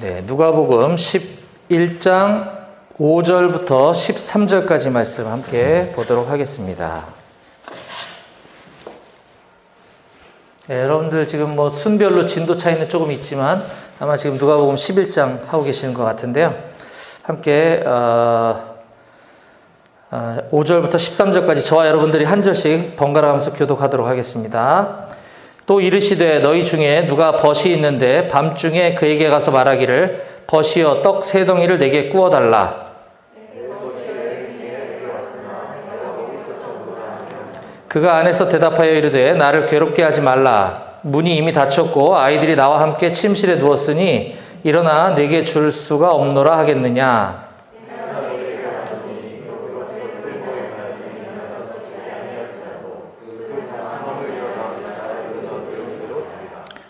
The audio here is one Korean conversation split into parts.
네, 누가복음 11장 5절부터 13절까지 말씀 함께 보도록 하겠습니다. 네, 여러분들 지금 뭐 순별로 진도 차이는 조금 있지만 아마 지금 누가복음 11장 하고 계시는 것 같은데요. 함께 5절부터 13절까지 저와 여러분들이 한 절씩 번갈아 가면서 교독하도록 하겠습니다. 또 이르시되 너희 중에 누가 벗이 있는데 밤중에 그에게 가서 말하기를 벗이여 떡 세 덩이를 내게 구워달라. 그가 안에서 대답하여 이르되 나를 괴롭게 하지 말라. 문이 이미 닫혔고 아이들이 나와 함께 침실에 누웠으니 일어나 내게 줄 수가 없노라 하겠느냐.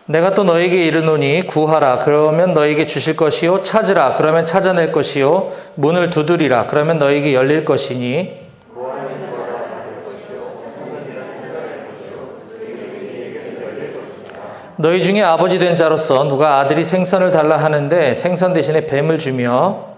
내가 또 너에게 이르노니 구하라 그러면 너에게 주실 것이요 찾으라 그러면 찾아낼 것이요 문을 두드리라 그러면 너에게 열릴 것이니 너희 중에 아버지 된 자로서 누가 아들이 생선을 달라 하는데 생선 대신에 뱀을 주며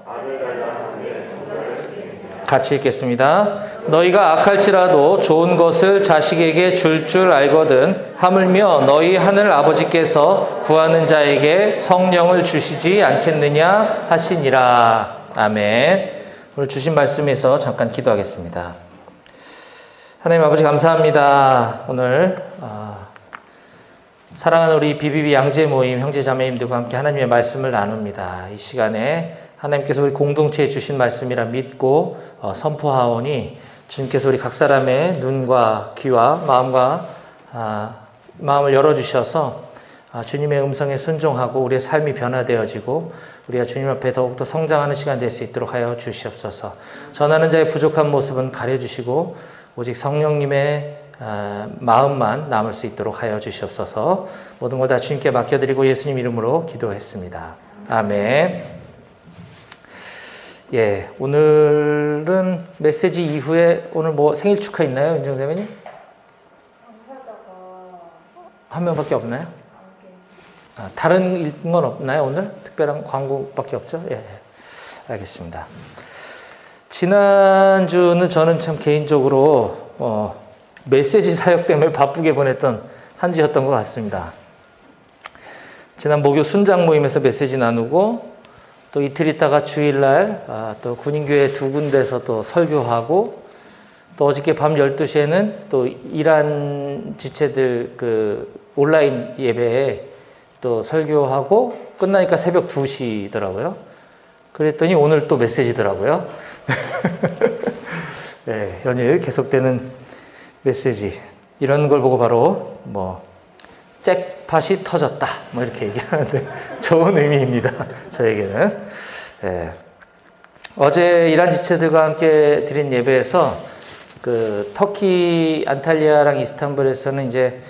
같이 읽겠습니다. 너희가 악할지라도 좋은 것을 자식에게 줄 알거든 하물며 너희 하늘 아버지께서 구하는 자에게 성령을 주시지 않겠느냐 하시니라. 아멘. 오늘 주신 말씀에서 잠깐 기도하겠습니다. 하나님 아버지 감사합니다. 오늘 사랑하는 우리 BBB 양재 모임 형제 자매님들과 함께 하나님의 말씀을 나눕니다. 이 시간에 하나님께서 우리 공동체에 주신 말씀이라 믿고 선포하오니 주님께서 우리 각 사람의 눈과 귀와 마음을 열어주셔서 주님의 음성에 순종하고 우리의 삶이 변화되어지고 우리가 주님 앞에 더욱더 성장하는 시간 될 수 있도록 하여 주시옵소서. 전하는 자의 부족한 모습은 가려주시고 오직 성령님의 마음만 남을 수 있도록 하여 주시옵소서. 모든 걸 다 주님께 맡겨드리고 예수님 이름으로 기도했습니다. 아멘. 예, 오늘은 메시지 이후에 오늘 뭐 생일 축하 있나요, 윤정 대표님? 한 명밖에 없나요? 다른 건 없나요, 오늘? 특별한 광고밖에 없죠? 예, 알겠습니다. 지난주는 저는 참 개인적으로 메시지 사역 때문에 바쁘게 보냈던 한 주였던 것 같습니다. 지난 목요 순장 모임에서 메시지 나누고 또 이틀 있다가 주일날 또 군인교회 두 군데서 또 설교하고 또 어저께 밤 12시에는 또 이란 지체들 그 온라인 예배에 또 설교하고 끝나니까 새벽 2시더라고요. 그랬더니 오늘 또 메시지더라고요. 네, 연일 계속되는 메시지. 이런 걸 보고 바로 잭팟이 터졌다. 이렇게 얘기하는데 좋은 의미입니다. 저에게는. 예. 어제 이란 지체들과 함께 드린 예배에서 그 터키 안탈리아랑 이스탄불에서는 이제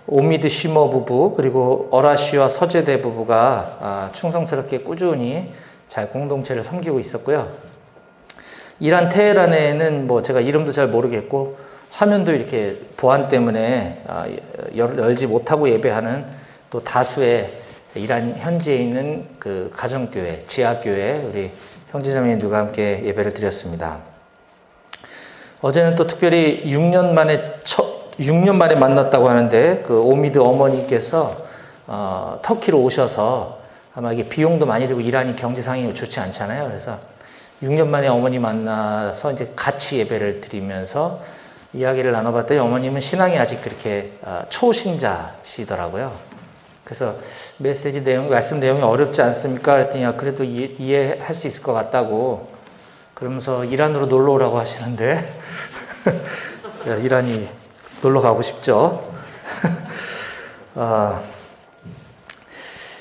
오미드 쉬머 부부 그리고 어라시와 서재대 부부가 충성스럽게 꾸준히 잘 공동체를 섬기고 있었고요. 이란 테헤란에는 제가 이름도 잘 모르겠고 화면도 이렇게 보안 때문에 열지 못하고 예배하는 또 다수의 이란 현지에 있는 그 가정교회, 지하교회 우리 형제자매님들과 함께 예배를 드렸습니다. 어제는 또 특별히 6년 만에 만났다고 하는데 그 오미드 어머니께서 터키로 오셔서 아마 이게 비용도 많이 들고 이란이 경제 상황이 좋지 않잖아요. 그래서 6년 만에 어머니 만나서 이제 같이 예배를 드리면서 이야기를 나눠봤더니 어머님은 신앙이 아직 그렇게 초신자시더라고요. 그래서 메시지 말씀 내용이 어렵지 않습니까? 그랬더니 그래도 이해할 수 있을 것 같다고 그러면서 이란으로 놀러 오라고 하시는데 이란이 놀러 가고 싶죠.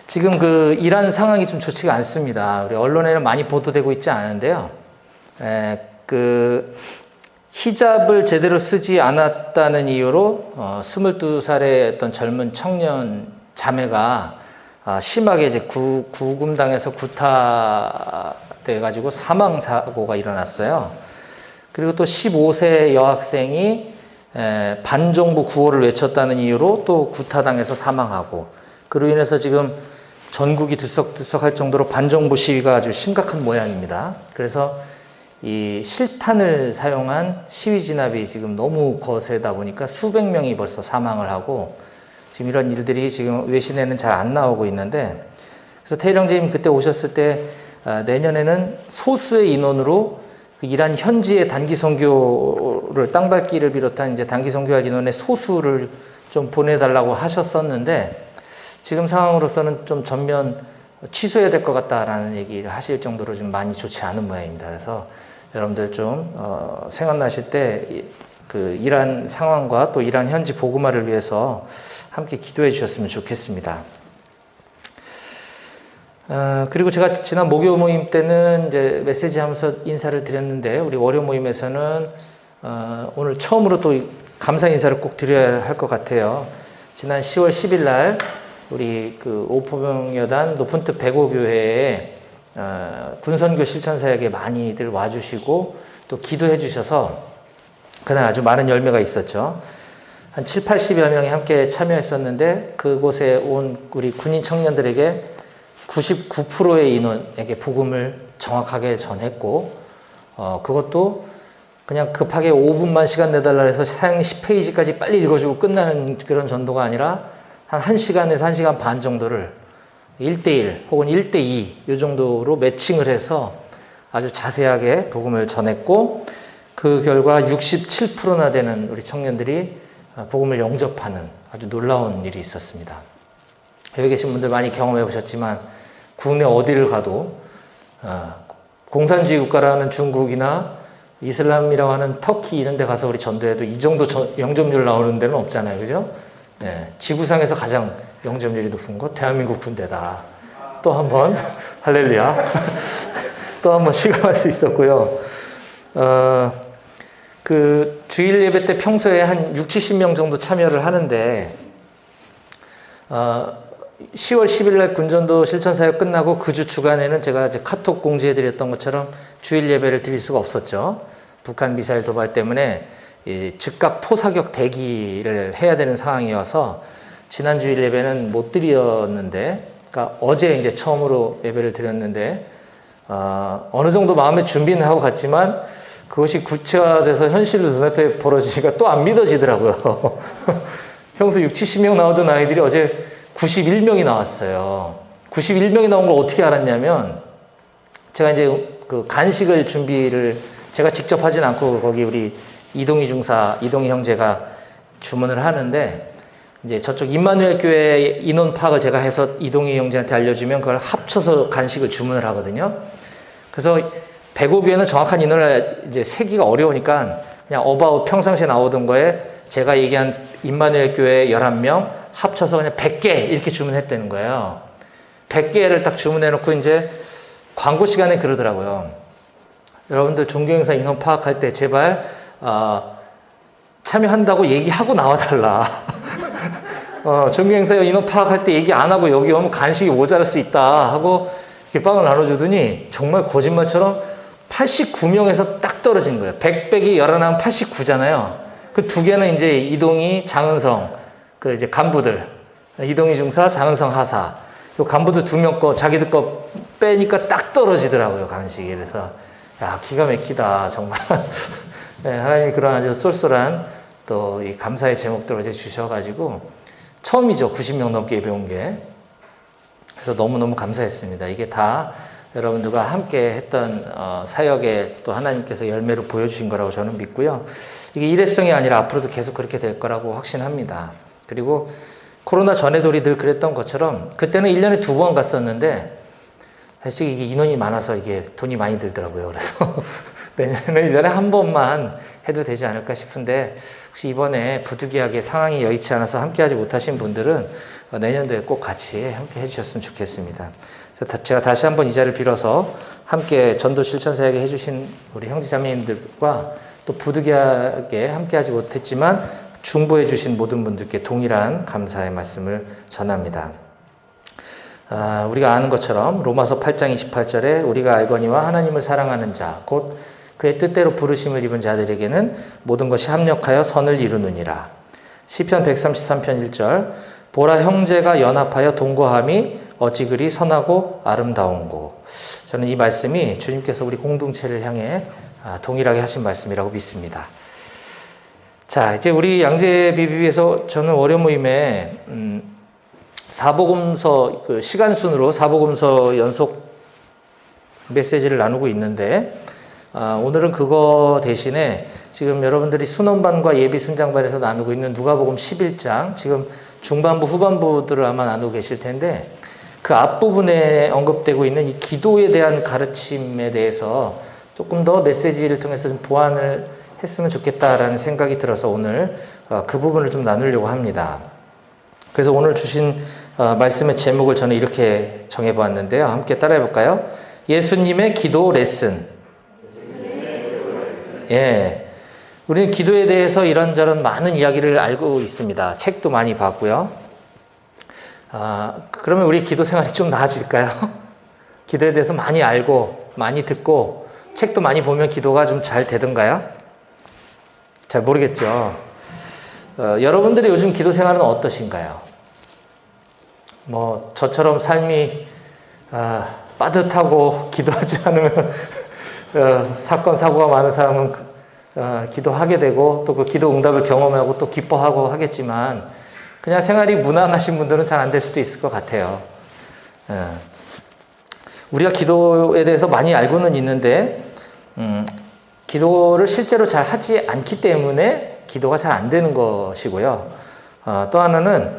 지금 그 이란 상황이 좀 좋지가 않습니다. 우리 언론에는 많이 보도되고 있지 않은데요. 히잡을 제대로 쓰지 않았다는 이유로 22살의 어떤 젊은 청년 자매가 심하게 이제 구금당해서 구타돼가지고 사망 사고가 일어났어요. 그리고 또 15세 여학생이 반정부 구호를 외쳤다는 이유로 또 구타당해서 사망하고 그로 인해서 지금 전국이 들썩들썩할 정도로 반정부 시위가 아주 심각한 모양입니다. 그래서 이 실탄을 사용한 시위 진압이 지금 너무 거세다 보니까 수백 명이 벌써 사망을 하고 지금 이런 일들이 지금 외신에는 잘 안 나오고 있는데, 그래서 테일 형제님 그때 오셨을 때 내년에는 소수의 인원으로 그 이란 현지의 단기 선교를 땅밟기를 비롯한 이제 단기 선교할 인원의 소수를 좀 보내달라고 하셨었는데, 지금 상황으로서는 좀 전면 취소해야 될 것 같다라는 얘기를 하실 정도로 좀 많이 좋지 않은 모양입니다. 그래서 여러분들 좀 생각나실 때 그 이란 상황과 또 이란 현지 복음화를 위해서 함께 기도해 주셨으면 좋겠습니다. 그리고 제가 지난 목요 모임 때는 이제 메시지 하면서 인사를 드렸는데, 우리 월요 모임에서는 오늘 처음으로 또 감사 인사를 꼭 드려야 할 것 같아요. 지난 10월 10일 날 우리 그 오포병여단 높은특 105교회에 군선교 실천사역에 많이들 와주시고 또 기도해 주셔서 그날 아주 많은 열매가 있었죠. 한 7, 80여 명이 함께 참여했었는데, 그곳에 온 우리 군인 청년들에게 99%의 인원에게 복음을 정확하게 전했고, 그것도 그냥 급하게 5분만 시간 내달라 해서 사형 10페이지까지 빨리 읽어주고 끝나는 그런 전도가 아니라 한 1시간에서 1시간 반 정도를 1대1 혹은 1대2 이 정도로 매칭을 해서 아주 자세하게 복음을 전했고, 그 결과 67%나 되는 우리 청년들이 복음을 영접하는 아주 놀라운 일이 있었습니다. 여기 계신 분들 많이 경험해 보셨지만 국내 어디를 가도 공산주의 국가라는 중국이나 이슬람이라고 하는 터키 이런 데 가서 우리 전도해도 이 정도 영접률 나오는 데는 없잖아요. 그죠? 네, 지구상에서 가장 영접률이 높은 것 대한민국 군대다. 또 한 번 할렐루야. 또 한 번 실감할 수 있었고요. 그 주일 예배 때 평소에 한 6, 70명 정도 참여를 하는데 10월 10일 날 군전도 실천사역 끝나고 그 주 주간에는 제가 이제 카톡 공지해 드렸던 것처럼 주일 예배를 드릴 수가 없었죠. 북한 미사일 도발 때문에 즉각 포사격 대기를 해야 되는 상황이어서 지난 주일 예배는 못 드렸는데, 그러니까 어제 이제 처음으로 예배를 드렸는데 어느 정도 마음의 준비는 하고 갔지만 그것이 구체화돼서 현실로 눈앞에 벌어지니까 또 안 믿어지더라고요. 평소 6, 70명 나오던 아이들이 어제 91명이 나왔어요. 91명이 나온 걸 어떻게 알았냐면, 제가 이제 그 간식을 준비를 제가 직접 하진 않고 거기 우리 이동희 중사, 이동희 형제가 주문을 하는데, 이제 저쪽 임마누엘 교회 인원 파악을 제가 해서 이동희 형제한테 알려주면 그걸 합쳐서 간식을 주문을 하거든요. 그래서 105교회는 정확한 인원을 이제 세기가 어려우니까 그냥 어바웃 평상시에 나오던 거에 제가 얘기한 임마누엘 교회 11명 합쳐서 그냥 100개 이렇게 주문했다는 거예요. 100개를 딱 주문해 놓고 이제 광고 시간에 그러더라고요. 여러분들 종교행사 인원 파악할 때 제발 참여한다고 얘기하고 나와달라. 종교행사 인원 파악할 때 얘기 안 하고 여기 오면 간식이 모자랄 수 있다 하고 이렇게 빵을 나눠주더니 정말 거짓말처럼 89명에서 딱 떨어진 거예요. 100 빼기 11하면 89잖아요. 그 두 개는 이제 이동희, 장은성, 그 이제 간부들, 이동희 중사, 장은성 하사, 요 간부들 2명 거, 자기들 거 빼니까 딱 떨어지더라고요, 간식이. 그래서, 야, 기가 막히다, 정말. 네, 하나님이 그런 아주 쏠쏠한 또 이 감사의 제목들을 이제 주셔가지고, 처음이죠, 90명 넘게 예배 온 게. 그래서 너무너무 감사했습니다. 이게 다 여러분들과 함께 했던 사역에 또 하나님께서 열매로 보여주신 거라고 저는 믿고요. 이게 일회성이 아니라 앞으로도 계속 그렇게 될 거라고 확신합니다. 그리고 코로나 전에도 우리 늘 그랬던 것처럼 그때는 1년에 2번 갔었는데 사실 이게 인원이 많아서 이게 돈이 많이 들더라고요. 그래서 내년에는 1년에 한 번만 해도 되지 않을까 싶은데, 혹시 이번에 부득이하게 상황이 여의치 않아서 함께 하지 못하신 분들은 내년도에 꼭 같이 함께 해주셨으면 좋겠습니다. 제가 다시 한번 이 자리를 빌어서 함께 전도 실천 사역에 해주신 우리 형제자매님들과 또 부득이하게 함께 하지 못했지만 중보해 주신 모든 분들께 동일한 감사의 말씀을 전합니다. 우리가 아는 것처럼 로마서 8장 28절에 우리가 알거니와 하나님을 사랑하는 자, 곧 그의 뜻대로 부르심을 입은 자들에게는 모든 것이 합력하여 선을 이루느니라. 시편 133편 1절, 보라 형제가 연합하여 동거함이 어찌 그리 선하고 아름다운고. 저는 이 말씀이 주님께서 우리 공동체를 향해 동일하게 하신 말씀이라고 믿습니다. 자, 이제 우리 양재 BBB에서 저는 월요 모임에 사복음서 그 시간 순으로 사복음서 연속 메시지를 나누고 있는데 오늘은 그거 대신에 지금 여러분들이 순원반과 예비 순장반에서 나누고 있는 누가복음 11장, 지금 중반부 후반부들을 아마 나누고 계실 텐데 그 앞부분에 언급되고 있는 이 기도에 대한 가르침에 대해서 조금 더 메시지를 통해서 좀 보완을 했으면 좋겠다라는 생각이 들어서 오늘 그 부분을 좀 나누려고 합니다. 그래서 오늘 주신 말씀의 제목을 저는 이렇게 정해보았는데요. 함께 따라해 볼까요? 예수님의 기도 레슨. 예. 우리는 기도에 대해서 이런저런 많은 이야기를 알고 있습니다. 책도 많이 봤고요. 그러면 우리 기도 생활이 좀 나아질까요? 기도에 대해서 많이 알고, 많이 듣고, 책도 많이 보면 기도가 좀 잘 되던가요? 잘 모르겠죠. 여러분들의 요즘 기도 생활은 어떠신가요? 뭐, 저처럼 삶이, 빠듯하고 기도하지 않으면, 사건, 사고가 많은 사람은 기도하게 되고 또 그 기도 응답을 경험하고 또 기뻐하고 하겠지만 그냥 생활이 무난하신 분들은 잘 안 될 수도 있을 것 같아요. 우리가 기도에 대해서 많이 알고는 있는데 기도를 실제로 잘 하지 않기 때문에 기도가 잘 안 되는 것이고요. 또 하나는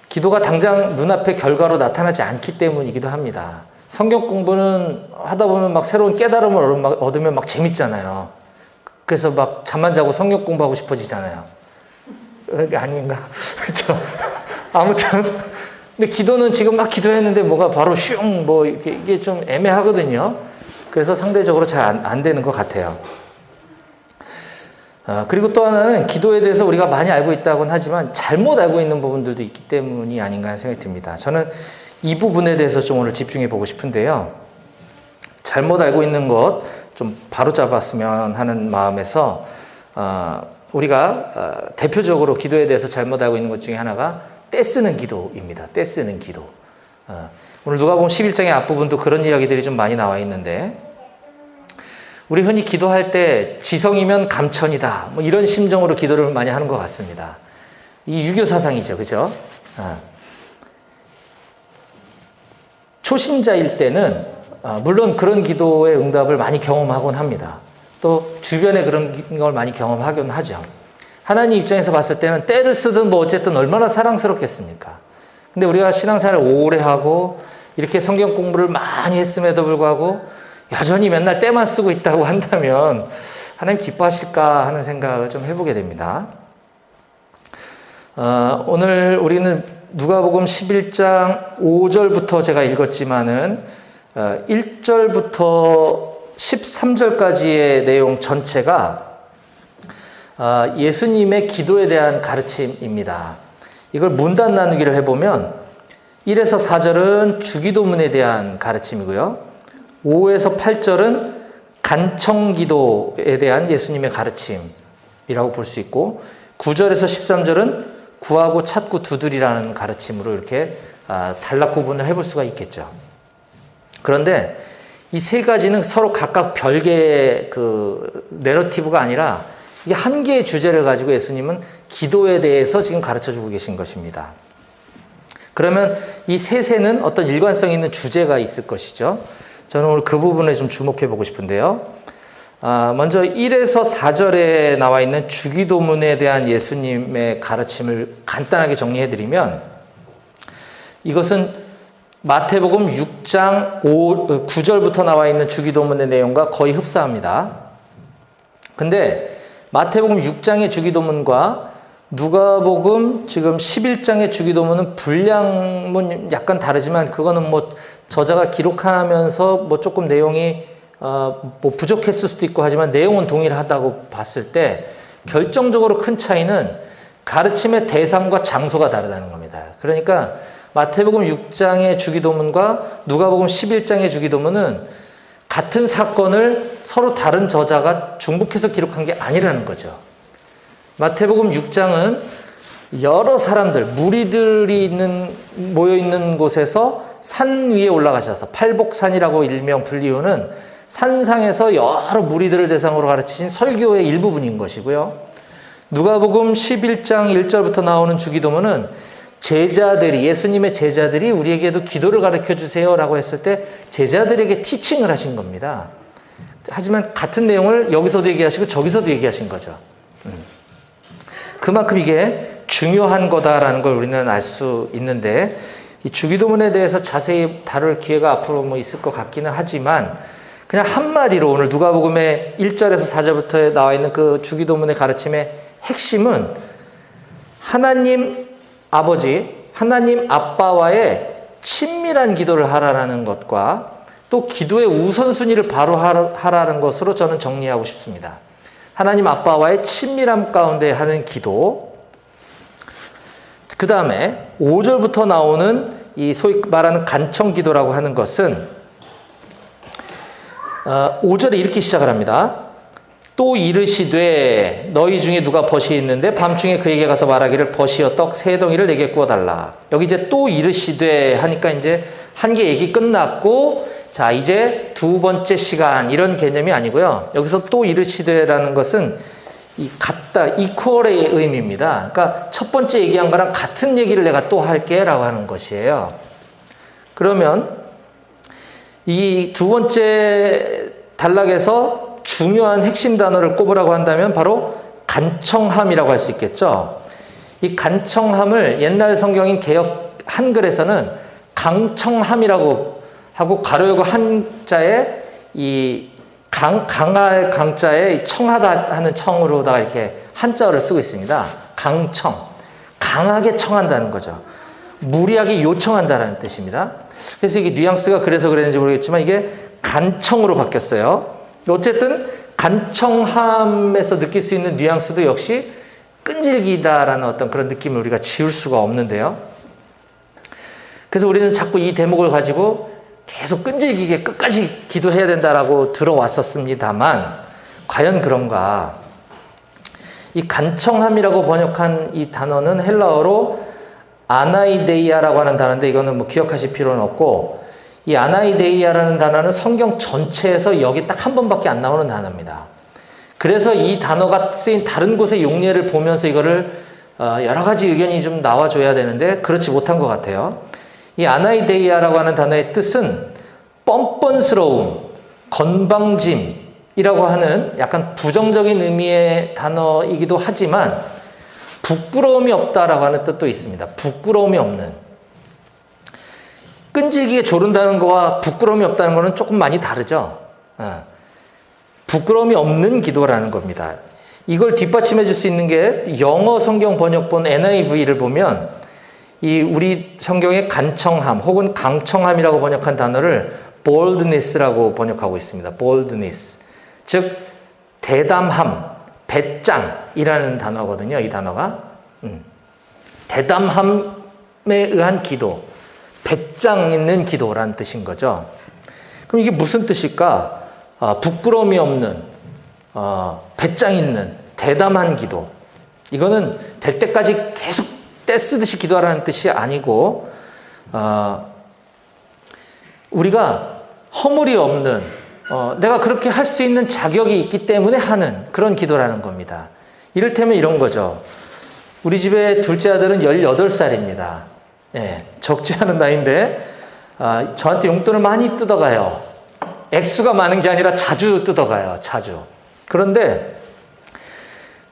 기도가 당장 눈앞에 결과로 나타나지 않기 때문이기도 합니다. 성경 공부는 하다 보면 막 새로운 깨달음을 얻으면 막 재밌잖아요. 그래서 막 잠만 자고 성경 공부하고 싶어지잖아요. 아닌가? 그렇죠. 아무튼 근데 기도는 지금 막 기도했는데 뭐가 바로 슝 뭐 이게 좀 애매하거든요. 그래서 상대적으로 잘 안 되는 것 같아요. 그리고 또 하나는 기도에 대해서 우리가 많이 알고 있다고는 하지만 잘못 알고 있는 부분들도 있기 때문이 아닌가 하는 생각이 듭니다. 저는 이 부분에 대해서 좀 오늘 집중해 보고 싶은데요. 잘못 알고 있는 것 좀 바로잡았으면 하는 마음에서 우리가 대표적으로 기도에 대해서 잘못 알고 있는 것 중에 하나가 떼쓰는 기도입니다. 떼쓰는 기도. 오늘 누가복음 11장의 앞부분도 그런 이야기들이 좀 많이 나와 있는데 우리 흔히 기도할 때 지성이면 감천이다 뭐 이런 심정으로 기도를 많이 하는 것 같습니다. 이 유교 사상이죠. 그죠? 초신자일 때는 물론 그런 기도의 응답을 많이 경험하곤 합니다. 또 주변에 그런 걸 많이 경험하곤 하죠. 하나님 입장에서 봤을 때는 때를 쓰든 뭐 어쨌든 얼마나 사랑스럽겠습니까? 근데 우리가 신앙생활을 오래 하고 이렇게 성경 공부를 많이 했음에도 불구하고 여전히 맨날 때만 쓰고 있다고 한다면 하나님 기뻐하실까 하는 생각을 좀 해보게 됩니다. 오늘 우리는 누가복음 11장 5절부터 제가 읽었지만은 1절부터 13절까지의 내용 전체가 예수님의 기도에 대한 가르침입니다. 이걸 문단 나누기를 해보면 1에서 4절은 주기도문에 대한 가르침이고요. 5에서 8절은 간청기도에 대한 예수님의 가르침이라고 볼 수 있고 9절에서 13절은 구하고 찾고 두드리라는 가르침으로 이렇게 단락 구분을 해볼 수가 있겠죠. 그런데 이 세 가지는 서로 각각 별개의 그 내러티브가 아니라 이게 한 개의 주제를 가지고 예수님은 기도에 대해서 지금 가르쳐 주고 계신 것입니다. 그러면 이 셋에는 어떤 일관성 있는 주제가 있을 것이죠. 저는 오늘 그 부분에 좀 주목해 보고 싶은데요. 먼저 1에서 4절에 나와 있는 주기도문에 대한 예수님의 가르침을 간단하게 정리해 드리면 이것은 마태복음 6장 9절부터 나와 있는 주기도문의 내용과 거의 흡사합니다. 근데 마태복음 6장의 주기도문과 누가복음 지금 11장의 주기도문은 분량은 약간 다르지만 그거는 뭐 저자가 기록하면서 뭐 조금 내용이 뭐 부족했을 수도 있고 하지만 내용은 동일하다고 봤을 때 결정적으로 큰 차이는 가르침의 대상과 장소가 다르다는 겁니다. 그러니까 마태복음 6장의 주기도문과 누가복음 11장의 주기도문은 같은 사건을 서로 다른 저자가 중복해서 기록한 게 아니라는 거죠. 마태복음 6장은 여러 사람들, 무리들이 모여 있는 곳에서 산 위에 올라가셔서 팔복산이라고 일명 불리우는 산상에서 여러 무리들을 대상으로 가르치신 설교의 일부분인 것이고요. 누가복음 11장 1절부터 나오는 주기도문은 제자들이, 예수님의 제자들이 우리에게도 기도를 가르쳐 주세요라고 했을 때 제자들에게 티칭을 하신 겁니다. 하지만 같은 내용을 여기서도 얘기하시고 저기서도 얘기하신 거죠. 그만큼 이게 중요한 거다라는 걸 우리는 알 수 있는데, 이 주기도문에 대해서 자세히 다룰 기회가 앞으로 뭐 있을 것 같기는 하지만, 그냥 한마디로 오늘 누가복음의 1절에서 4절부터 나와 있는 그 주기도문의 가르침의 핵심은 하나님 아버지, 하나님 아빠와의 친밀한 기도를 하라는 것과 또 기도의 우선순위를 바로 하라는 것으로 저는 정리하고 싶습니다. 하나님 아빠와의 친밀함 가운데 하는 기도, 그 다음에 5절부터 나오는 이 소위 말하는 간청 기도라고 하는 것은 5절에 이렇게 시작을 합니다. 또 이르시되 너희 중에 누가 벗이 있는데 밤중에 그에게 가서 말하기를 벗이여 떡 3덩이를 내게 구워달라. 여기 이제 또 이르시되 하니까 이제 한 개 얘기 끝났고, 자 이제 두 번째 시간 이런 개념이 아니고요. 여기서 또 이르시되라는 것은 이 같다, 이퀄의 의미입니다. 그러니까 첫 번째 얘기한 거랑 같은 얘기를 내가 또 할게 라고 하는 것이에요. 그러면 이 두 번째 단락에서 중요한 핵심 단어를 꼽으라고 한다면 바로 간청함이라고 할 수 있겠죠. 이 간청함을 옛날 성경인 개역 한글에서는 강청함이라고 하고 가로 열고 한자에 이 강할 강자에 청하다 하는 청으로다가 이렇게 한자어를 쓰고 있습니다. 강청, 강하게 청한다는 거죠. 무리하게 요청한다는 뜻입니다. 그래서 이게 뉘앙스가 그래서 그랬는지 모르겠지만 이게 간청으로 바뀌었어요. 어쨌든 간청함에서 느낄 수 있는 뉘앙스도 역시 끈질기다라는 어떤 그런 느낌을 우리가 지울 수가 없는데요. 그래서 우리는 자꾸 이 대목을 가지고 계속 끈질기게 끝까지 기도해야 된다라고 들어왔었습니다만, 과연 그런가? 이 간청함이라고 번역한 이 단어는 헬라어로 아나이데이아라고 하는 단어인데, 이거는 뭐 기억하실 필요는 없고, 이 아나이데이아라는 단어는 성경 전체에서 여기 딱 한 번밖에 안 나오는 단어입니다. 그래서 이 단어가 쓰인 다른 곳의 용례를 보면서 이거를 여러 가지 의견이 좀 나와줘야 되는데 그렇지 못한 것 같아요. 이 아나이데이아라고 하는 단어의 뜻은 뻔뻔스러움, 건방짐이라고 하는 약간 부정적인 의미의 단어이기도 하지만 부끄러움이 없다라고 하는 뜻도 있습니다. 부끄러움이 없는. 끈질기게 조른다는 거와 부끄러움이 없다는 거는 조금 많이 다르죠. 부끄러움이 없는 기도라는 겁니다. 이걸 뒷받침해 줄 수 있는 게 영어 성경 번역본 NIV를 보면 이 우리 성경의 간청함 혹은 강청함이라고 번역한 단어를 boldness라고 번역하고 있습니다. boldness. 즉 대담함, 배짱이라는 단어거든요. 이 단어가. 대담함에 의한 기도, 배짱 있는 기도라는 뜻인 거죠. 그럼 이게 무슨 뜻일까? 부끄러움이 없는, 배짱 있는, 대담한 기도. 이거는 될 때까지 계속 떼쓰듯이 기도하라는 뜻이 아니고, 우리가 허물이 없는, 내가 그렇게 할 수 있는 자격이 있기 때문에 하는 그런 기도라는 겁니다. 이를테면 이런 거죠. 우리 집에 둘째 아들은 18살입니다. 예, 적지 않은 나이인데, 저한테 용돈을 많이 뜯어가요. 액수가 많은 게 아니라 자주 뜯어가요. 자주. 그런데,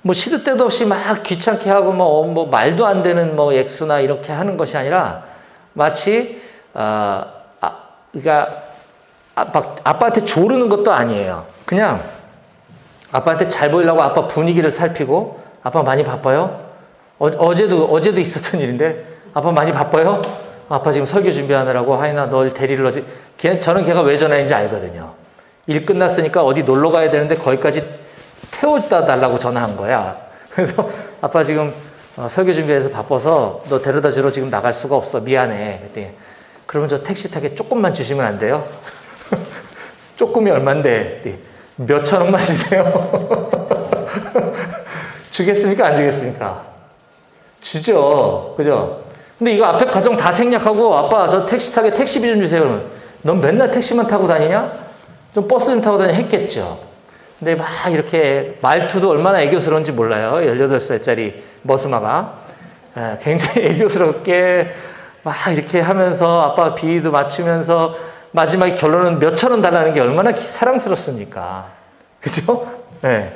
뭐 시도 때도 없이 막 귀찮게 하고 뭐 말도 안 되는 뭐 액수나 이렇게 하는 것이 아니라 마치 그러니까 아빠한테 조르는 것도 아니에요. 그냥 아빠한테 잘 보이려고 아빠 분위기를 살피고, 아빠 많이 바빠요? 어제도 있었던 일인데, 아빠 많이 바빠요? 아빠 지금 설교 준비하느라고 하이나 널 데리러 오지. 저는 걔가 왜 전화했는지 알거든요. 일 끝났으니까 어디 놀러 가야 되는데 거기까지 태워다 달라고 전화한 거야. 그래서 아빠 지금 설교 준비해서 바빠서 너 데려다 주러 지금 나갈 수가 없어. 미안해. 그랬더니 그러면 저 택시 타게 조금만 주시면 안 돼요? 조금이 얼만데? 몇 천원만 주세요. 주겠습니까? 안 주겠습니까? 주죠. 그죠? 근데 이거 앞에 과정 다 생략하고 아빠 저 택시 타게 택시비 좀 주세요. 그러면 넌 맨날 택시만 타고 다니냐? 좀 버스 좀 타고 다니냐 했겠죠. 근데 막 이렇게 말투도 얼마나 애교스러운지 몰라요. 18살짜리 머스마가. 굉장히 애교스럽게 막 이렇게 하면서 아빠가 비위도 맞추면서 마지막에 결론은 몇천 원 달라는 게 얼마나 사랑스럽습니까? 그죠? 네.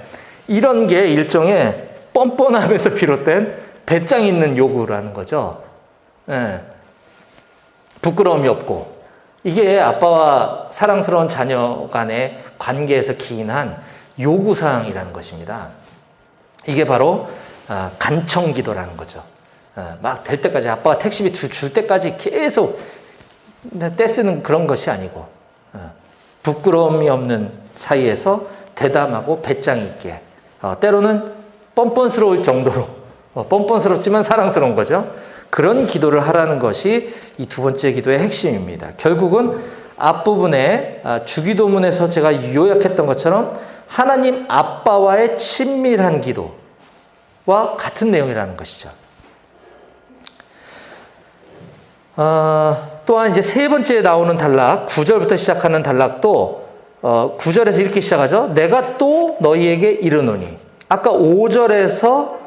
이런 게 일종의 뻔뻔함에서 비롯된 배짱 있는 요구라는 거죠. 네. 부끄러움이 없고. 이게 아빠와 사랑스러운 자녀 간의 관계에서 기인한 요구사항이라는 것입니다. 이게 바로 간청기도라는 거죠. 막 될 때까지 아빠가 택시비 줄 때까지 계속 떼쓰는 그런 것이 아니고 부끄러움이 없는 사이에서 대담하고 배짱 있게 때로는 뻔뻔스러울 정도로 뻔뻔스럽지만 사랑스러운 거죠. 그런 기도를 하라는 것이 이 두 번째 기도의 핵심입니다. 결국은 앞부분에 주기도문에서 제가 요약했던 것처럼 하나님 아빠와의 친밀한 기도와 같은 내용이라는 것이죠. 또한 이제 세 번째에 나오는 단락, 9절부터 시작하는 단락도 9절에서 이렇게 시작하죠. 내가 또 너희에게 이르노니. 아까 5절에서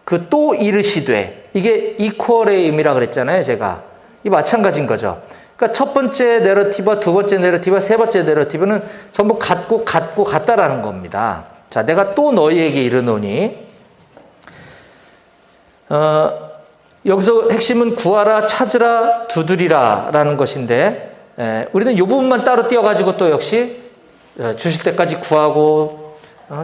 그 또 이르시되, 이게 이퀄의 의미라 그랬잖아요, 제가. 이 마찬가지인 거죠. 그러니까 첫 번째 내러티브와 두 번째 내러티브와 세 번째 내러티브는 전부 같다라는 겁니다. 자, 내가 또 너희에게 이르노니. 여기서 핵심은 구하라, 찾으라, 두드리라 라는 것인데, 우리는 이 부분만 따로 띄워가지고 또 역시 주실 때까지 구하고,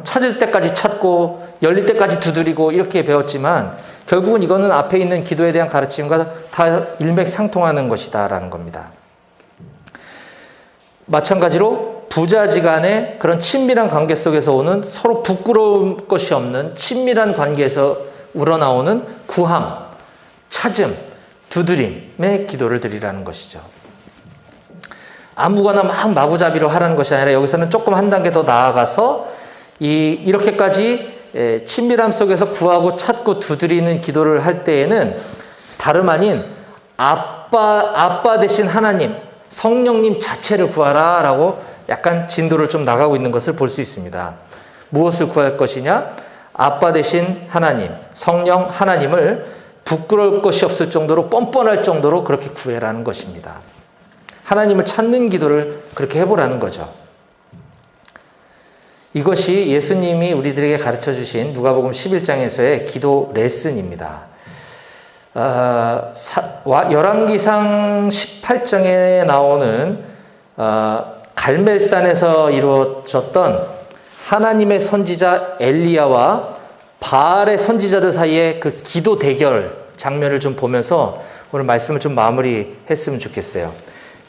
찾을 때까지 찾고, 열릴 때까지 두드리고 이렇게 배웠지만 결국은 이거는 앞에 있는 기도에 대한 가르침과 다 일맥상통하는 것이다 라는 겁니다. 마찬가지로 부자지간의 그런 친밀한 관계 속에서 오는 서로 부끄러울 것이 없는 친밀한 관계에서 우러나오는 구함, 찾음, 두드림의 기도를 드리라는 것이죠. 아무거나 막 마구잡이로 하라는 것이 아니라 여기서는 조금 한 단계 더 나아가서 이렇게까지 친밀함 속에서 구하고 찾고 두드리는 기도를 할 때에는 다름 아닌 아빠 대신 하나님, 성령님 자체를 구하라 라고 약간 진도를 좀 나가고 있는 것을 볼 수 있습니다. 무엇을 구할 것이냐? 아빠 대신 하나님, 성령 하나님을 부끄러울 것이 없을 정도로 뻔뻔할 정도로 그렇게 구해라는 것입니다. 하나님을 찾는 기도를 그렇게 해보라는 거죠. 이것이 예수님이 우리들에게 가르쳐 주신 누가복음 11장에서의 기도 레슨입니다. 열왕기상 18장에 나오는 갈멜산에서 이루어졌던 하나님의 선지자 엘리야와 바알의 선지자들 사이의 그 기도 대결 장면을 좀 보면서 오늘 말씀을 좀 마무리했으면 좋겠어요.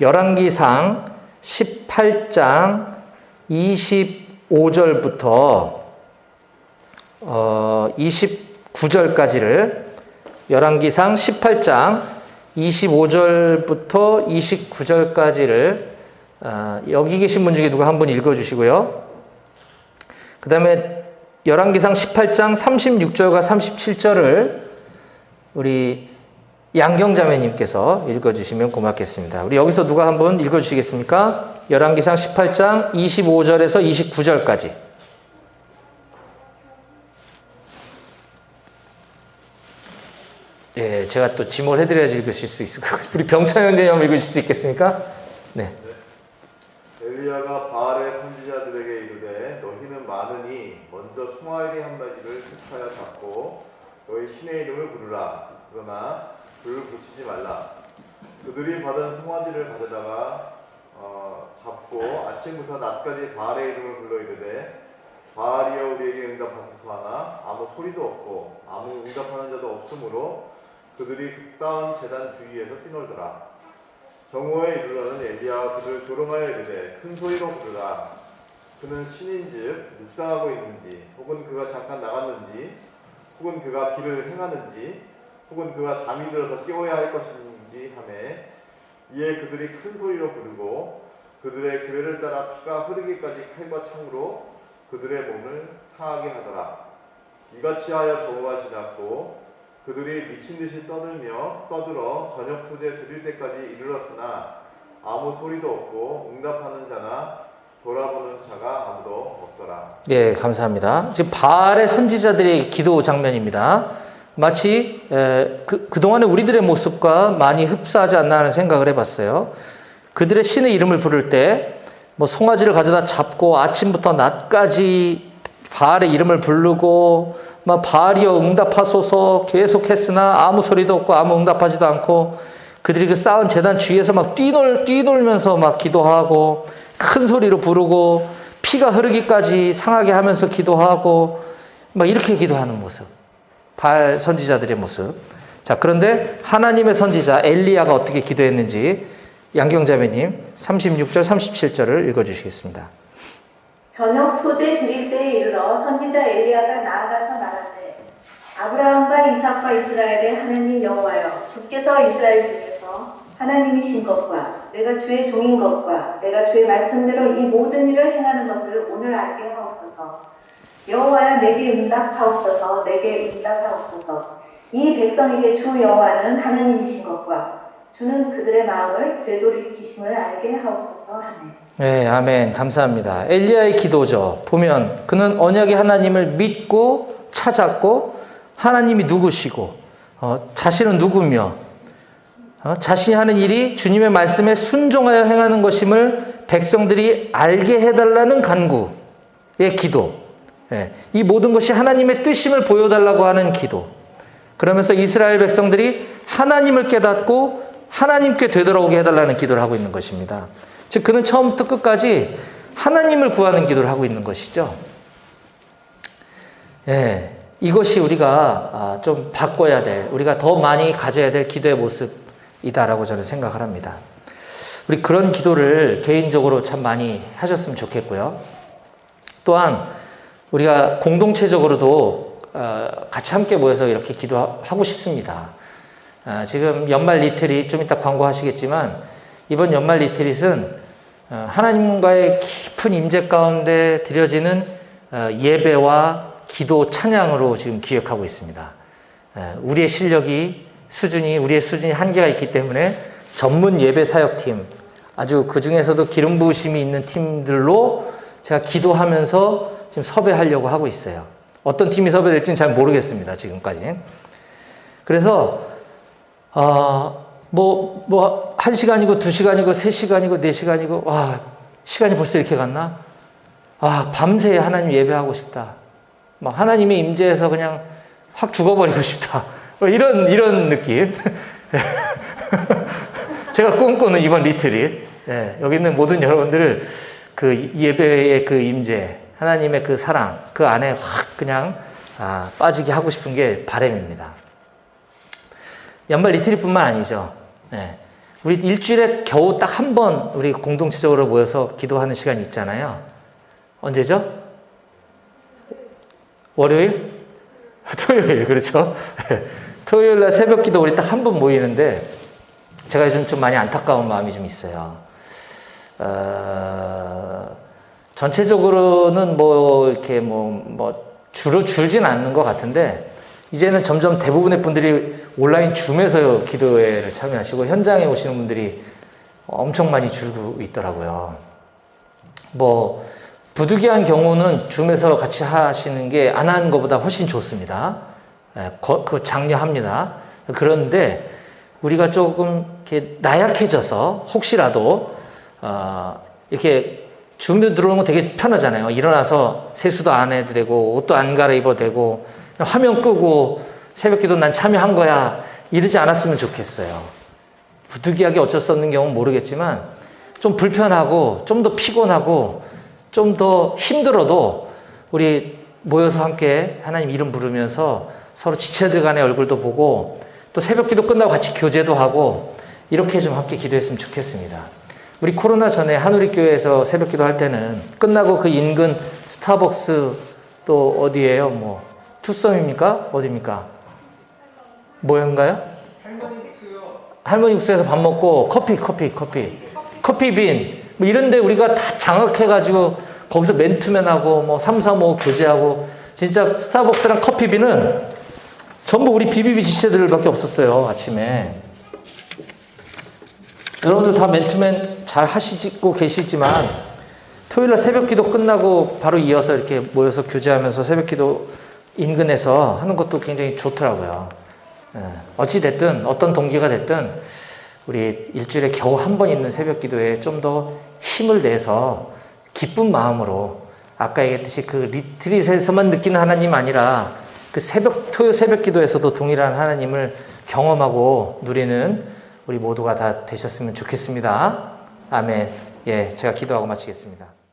열왕기상 18장 25절부터 29절까지를 열왕기상 18장 25절부터 29절까지를 여기 계신 분 중에 누가 한번 읽어주시고요. 그 다음에 열왕기상 18장 36절과 37절을 우리 양경자매님께서 읽어주시면 고맙겠습니다. 우리 여기서 누가 한번 읽어주시겠습니까? 열왕기상 18장 25절에서 29절까지. 예, 제가 또 지목을 해드려야지 읽으실 수 있을 것 같아요. 우리 병찬 형제님 한번 읽으실 수 있겠습니까? 네. 엘리야가 바알의 선지자들에게 이르되 너희는 많으니 먼저 송아리 한 마리를 택하여 잡고 너희 신의 이름을 부르라. 그러나 불을 붙이지 말라. 그들이 받은 송아지를 가져다가 잡고 아침부터 낮까지 바알의 이름을 불러 이르되 바알이여 우리에게 응답하소서 하나 아무 소리도 없고 아무 응답하는 자도 없으므로 그들이 극다운 제단 주위에서 뛰놀더라. 정오에 이르러는 엘리야가 그들을 조롱하여 이르되 큰 소리로 부르라. 그는 신인즉 묵상하고 있는지 혹은 그가 잠깐 나갔는지 혹은 그가 길을 행하는지 혹은 그가 잠이 들어서 깨워야 할 것인지 하매 이에 그들이 큰 소리로 부르고 그들의 규례를 따라 피가 흐르기까지 칼과 창으로 그들의 몸을 상하게 하더라. 이같이 하여 저우가 지났고 그들이 미친 듯이 떠들어 저녁 소재 드릴 때까지 이르렀으나 아무 소리도 없고 응답하는 자나 돌아보는 자가 아무도 없더라. 예, 감사합니다. 지금 바알의 선지자들의 기도 장면입니다. 마치 그동안의 우리들의 모습과 많이 흡사하지 않나 하는 생각을 해봤어요. 그들의 신의 이름을 부를 때 뭐 송아지를 가져다 잡고 아침부터 낮까지 바알의 이름을 부르고 막 바알이여 응답하소서 계속 했으나 아무 소리도 없고 아무 응답하지도 않고 그들이 그 쌓은 제단 주위에서 막 뛰놀면서 막 기도하고 큰 소리로 부르고 피가 흐르기까지 상하게 하면서 기도하고 막 이렇게 기도하는 모습. 바알 선지자들의 모습. 자, 그런데 하나님의 선지자 엘리야가 어떻게 기도했는지 양경자매님 36절 37절을 읽어주시겠습니다. 저녁 소재 드릴 때에 이르러 선지자 엘리야가 나아가서 말하되 아브라함과 이삭과 이스라엘의 하나님 여호와여 주께서 이스라엘 중에서 하나님이신 것과 내가 주의 종인 것과 내가 주의 말씀대로 이 모든 일을 행하는 것을 오늘 알게 하옵소서. 여호와여 내게 응답하옵소서. 내게 응답하옵소서. 이 백성에게 주 여호와는 하나님이신 것과 주는 그들의 마음을 되돌이키심을 알게 하옵소서 하네. 네, 아멘. 감사합니다. 엘리야의 기도죠. 보면 그는 언약의 하나님을 믿고 찾았고 하나님이 누구시고 자신은 누구며 자신이 하는 일이 주님의 말씀에 순종하여 행하는 것임을 백성들이 알게 해달라는 간구의 기도. 네, 이 모든 것이 하나님의 뜻임을 보여달라고 하는 기도. 그러면서 이스라엘 백성들이 하나님을 깨닫고 하나님께 되돌아오게 해달라는 기도를 하고 있는 것입니다. 즉 그는 처음부터 끝까지 하나님을 구하는 기도를 하고 있는 것이죠. 예, 이것이 우리가 좀 바꿔야 될, 우리가 더 많이 가져야 될 기도의 모습이다라고 저는 생각을 합니다. 우리 그런 기도를 개인적으로 참 많이 하셨으면 좋겠고요. 또한 우리가 공동체적으로도 같이 함께 모여서 이렇게 기도하고 싶습니다. 지금 연말 리트릿, 좀 이따 광고하시겠지만 이번 연말 리트릿은 하나님과의 깊은 임재 가운데 드려지는 예배와 기도 찬양으로 지금 기획하고 있습니다. 우리의 우리의 수준이 한계가 있기 때문에 전문 예배 사역팀, 아주 그 중에서도 기름 부으심이 있는 팀들로 제가 기도하면서 지금 섭외하려고 하고 있어요. 어떤 팀이 섭외될지는 잘 모르겠습니다, 지금까지. 그래서 뭐 1시간이고 2시간이고 3시간이고 4시간이고 와, 시간이 벌써 이렇게 갔나? 밤새 하나님 예배하고 싶다. 막 하나님의 임재에서 그냥 확 죽어버리고 싶다. 뭐 이런 느낌. 제가 꿈꾸는 이번 리트릿. 네, 여기 있는 모든 여러분들을 그 예배의 그 임재, 하나님의 그 사랑, 그 안에 확 그냥 빠지게 하고 싶은 게 바람입니다. 연말 리트릿뿐만 아니죠. 네. 우리 일주일에 겨우 딱 한 번 우리 공동체적으로 모여서 기도하는 시간이 있잖아요. 언제죠? 월요일? 토요일, 그렇죠? 토요일 날 새벽 기도 우리 딱 한 번 모이는데 제가 요즘 좀 많이 안타까운 마음이 좀 있어요. 전체적으로는 이렇게 주로 줄진 않는 것 같은데 이제는 점점 대부분의 분들이 온라인 줌에서 기도회를 참여하시고 현장에 오시는 분들이 엄청 많이 줄고 있더라고요. 부득이한 경우는 줌에서 같이 하시는 게 안 하는 것보다 훨씬 좋습니다. 그거 장려합니다. 그런데 우리가 조금 이렇게 나약해져서 혹시라도 이렇게 줌에 들어오는 거 되게 편하잖아요. 일어나서 세수도 안 해도 되고 옷도 안 갈아입어도 되고 화면 끄고 새벽기도 난 참여한 거야 이러지 않았으면 좋겠어요. 부득이하게 어쩔 수 없는 경우는 모르겠지만 좀 불편하고 좀 더 피곤하고 좀 더 힘들어도 우리 모여서 함께 하나님 이름 부르면서 서로 지체들 간의 얼굴도 보고 또 새벽기도 끝나고 같이 교제도 하고 이렇게 좀 함께 기도했으면 좋겠습니다. 우리 코로나 전에 한우리교회에서 새벽기도 할 때는 끝나고 그 인근 스타벅스 또 어디예요? 투썸입니까? 어디입니까? 뭐인가요? 할머니 국수에서 밥 먹고 커피빈 이런데 우리가 다 장악해가지고 거기서 맨투맨하고 335 교제하고 진짜 스타벅스랑 커피비는 전부 우리 BBB 지체들밖에 없었어요, 아침에. 여러분들 다 맨투맨 잘 하시고 계시지만 토요일날 새벽 기도 끝나고 바로 이어서 이렇게 모여서 교제하면서 새벽 기도 인근에서 하는 것도 굉장히 좋더라고요. 어찌됐든 어떤 동기가 됐든 우리 일주일에 겨우 한 번 있는 새벽 기도에 좀 더 힘을 내서 기쁜 마음으로 아까 얘기했듯이 그 리트릿에서만 느끼는 하나님 아니라 그 토요 새벽 기도에서도 동일한 하나님을 경험하고 누리는 우리 모두가 다 되셨으면 좋겠습니다. 아멘. 예, 제가 기도하고 마치겠습니다.